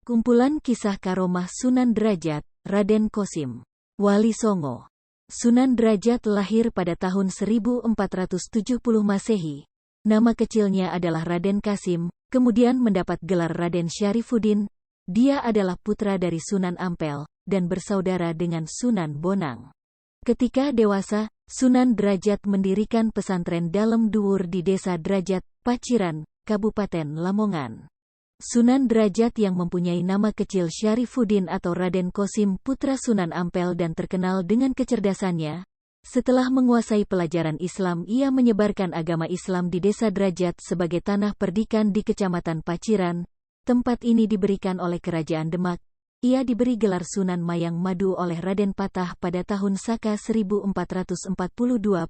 Kumpulan kisah karomah Sunan Derajat, Raden Kosim, Wali Songo. Sunan Derajat lahir pada tahun 1470 Masehi. Nama kecilnya adalah Raden Kasim, kemudian mendapat gelar Raden Syarifuddin. Dia adalah putra dari Sunan Ampel, dan bersaudara dengan Sunan Bonang. Ketika dewasa, Sunan Derajat mendirikan pesantren Dalem Duwur di Desa Derajat, Paciran, Kabupaten Lamongan. Sunan Derajat yang mempunyai nama kecil Syarifuddin atau Raden Kosim putra Sunan Ampel dan terkenal dengan kecerdasannya. Setelah menguasai pelajaran Islam, ia menyebarkan agama Islam di Desa Derajat sebagai tanah perdikan di Kecamatan Paciran. Tempat ini diberikan oleh Kerajaan Demak. Ia diberi gelar Sunan Mayang Madu oleh Raden Patah pada tahun Saka 1442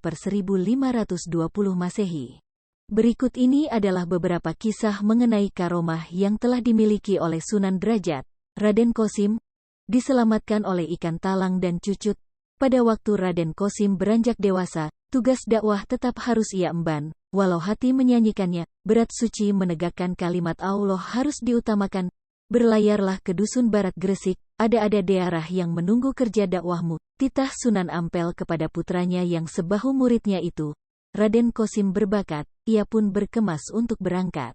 per 1520 Masehi. Berikut ini adalah beberapa kisah mengenai karomah yang telah dimiliki oleh Sunan Derajat. Raden Kosim diselamatkan oleh ikan talang dan cucut. Pada waktu Raden Kosim beranjak dewasa, tugas dakwah tetap harus ia emban. Walau hati menyanyikannya, berat suci menegakkan kalimat Allah harus diutamakan. Berlayarlah ke dusun barat Gresik, ada daerah yang menunggu kerja dakwahmu. Titah Sunan Ampel kepada putranya yang sebahu muridnya itu. Raden Kosim berbakat, ia pun berkemas untuk berangkat.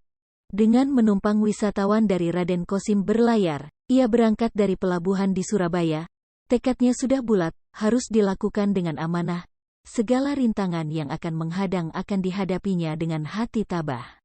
Dengan menumpang wisatawan dari Raden Kosim berlayar, ia berangkat dari pelabuhan di Surabaya. Tekadnya sudah bulat, harus dilakukan dengan amanah. Segala rintangan yang akan menghadang akan dihadapinya dengan hati tabah.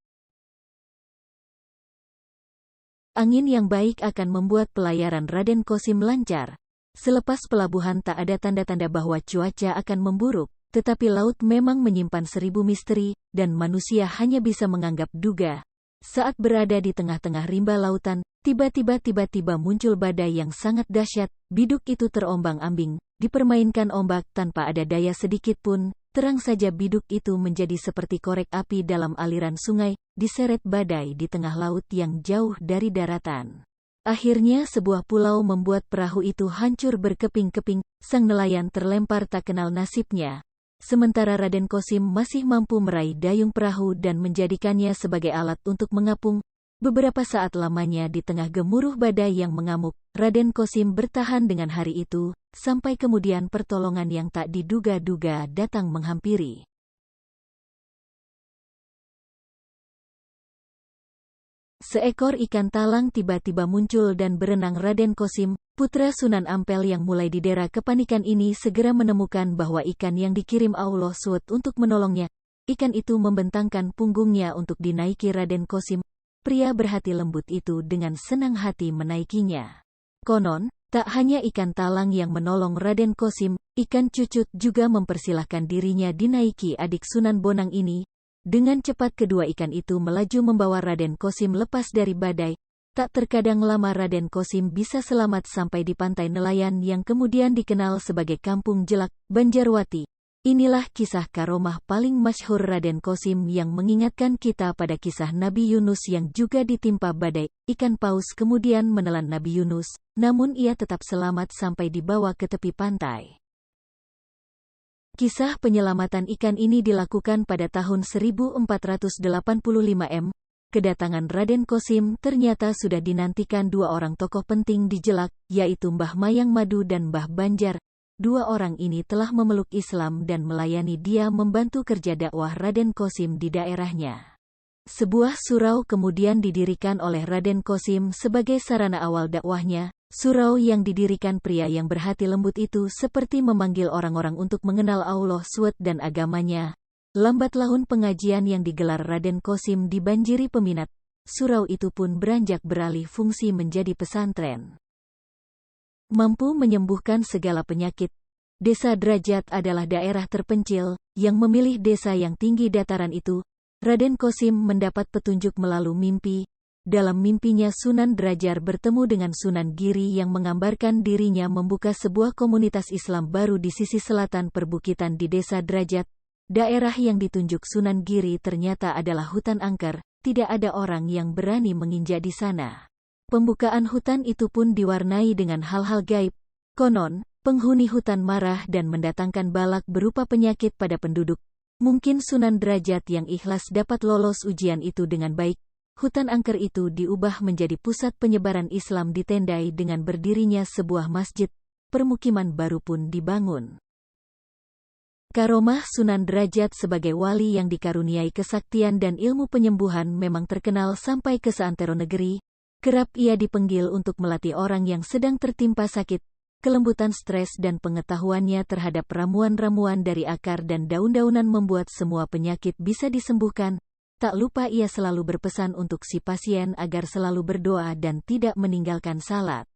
Angin yang baik akan membuat pelayaran Raden Kosim lancar. Selepas pelabuhan tak ada tanda-tanda bahwa cuaca akan memburuk. Tetapi laut memang menyimpan 1000 misteri, dan manusia hanya bisa menganggap duga. Saat berada di tengah-tengah rimba lautan, tiba-tiba muncul badai yang sangat dahsyat. Biduk itu terombang-ambing, dipermainkan ombak tanpa ada daya sedikit pun. Terang saja biduk itu menjadi seperti korek api dalam aliran sungai, diseret badai di tengah laut yang jauh dari daratan. Akhirnya sebuah pulau membuat perahu itu hancur berkeping-keping, sang nelayan terlempar tak kenal nasibnya. Sementara Raden Kosim masih mampu meraih dayung perahu dan menjadikannya sebagai alat untuk mengapung. Beberapa saat lamanya di tengah gemuruh badai yang mengamuk, Raden Kosim bertahan dengan hari itu, sampai kemudian pertolongan yang tak diduga-duga datang menghampiri. Seekor ikan talang tiba-tiba muncul dan berenang. Raden Kosim, putra Sunan Ampel yang mulai didera kepanikan ini segera menemukan bahwa ikan yang dikirim Allah SWT untuk menolongnya. Ikan itu membentangkan punggungnya untuk dinaiki Raden Kosim. Pria berhati lembut itu dengan senang hati menaikinya. Konon, tak hanya ikan talang yang menolong Raden Kosim, ikan cucut juga mempersilahkan dirinya dinaiki adik Sunan Bonang ini. Dengan cepat kedua ikan itu melaju membawa Raden Kosim lepas dari badai. Tak terkadang lama Raden Kosim bisa selamat sampai di pantai nelayan yang kemudian dikenal sebagai Kampung Jelak, Banjarwati. Inilah kisah karomah paling masyhur Raden Kosim yang mengingatkan kita pada kisah Nabi Yunus yang juga ditimpa badai. Ikan paus kemudian menelan Nabi Yunus, namun ia tetap selamat sampai dibawa ke tepi pantai. Kisah penyelamatan ikan ini dilakukan pada tahun 1485 m. Kedatangan Raden Kosim ternyata sudah dinantikan dua orang tokoh penting di Jelak, yaitu Mbah Mayang Madu dan Mbah Banjar. Dua orang ini telah memeluk Islam dan melayani dia membantu kerja dakwah Raden Kosim di daerahnya. Sebuah surau kemudian didirikan oleh Raden Kosim sebagai sarana awal dakwahnya. Surau yang didirikan pria yang berhati lembut itu seperti memanggil orang-orang untuk mengenal Allah SWT dan agamanya. Lambat laun pengajian yang digelar Raden Kosim dibanjiri peminat. Surau itu pun beranjak beralih fungsi menjadi pesantren. Mampu menyembuhkan segala penyakit. Desa Derajat adalah daerah terpencil, yang memilih desa yang tinggi dataran itu. Raden Kosim mendapat petunjuk melalui mimpi. Dalam mimpinya Sunan Derajat bertemu dengan Sunan Giri yang menggambarkan dirinya membuka sebuah komunitas Islam baru di sisi selatan perbukitan di Desa Derajat. Daerah yang ditunjuk Sunan Giri ternyata adalah hutan angker, tidak ada orang yang berani menginjak di sana. Pembukaan hutan itu pun diwarnai dengan hal-hal gaib. Konon, penghuni hutan marah dan mendatangkan balak berupa penyakit pada penduduk. Mungkin Sunan Derajat yang ikhlas dapat lolos ujian itu dengan baik. hutan angker itu diubah menjadi pusat penyebaran Islam di Tendai dengan berdirinya sebuah masjid, permukiman baru pun dibangun. Karomah Sunan Derajat sebagai wali yang dikaruniai kesaktian dan ilmu penyembuhan memang terkenal sampai ke seantero negeri. Kerap ia dipanggil untuk melatih orang yang sedang tertimpa sakit. Kelembutan stres dan pengetahuannya terhadap ramuan-ramuan dari akar dan daun-daunan membuat semua penyakit bisa disembuhkan. Tak lupa ia selalu berpesan untuk si pasien agar selalu berdoa dan tidak meninggalkan salat.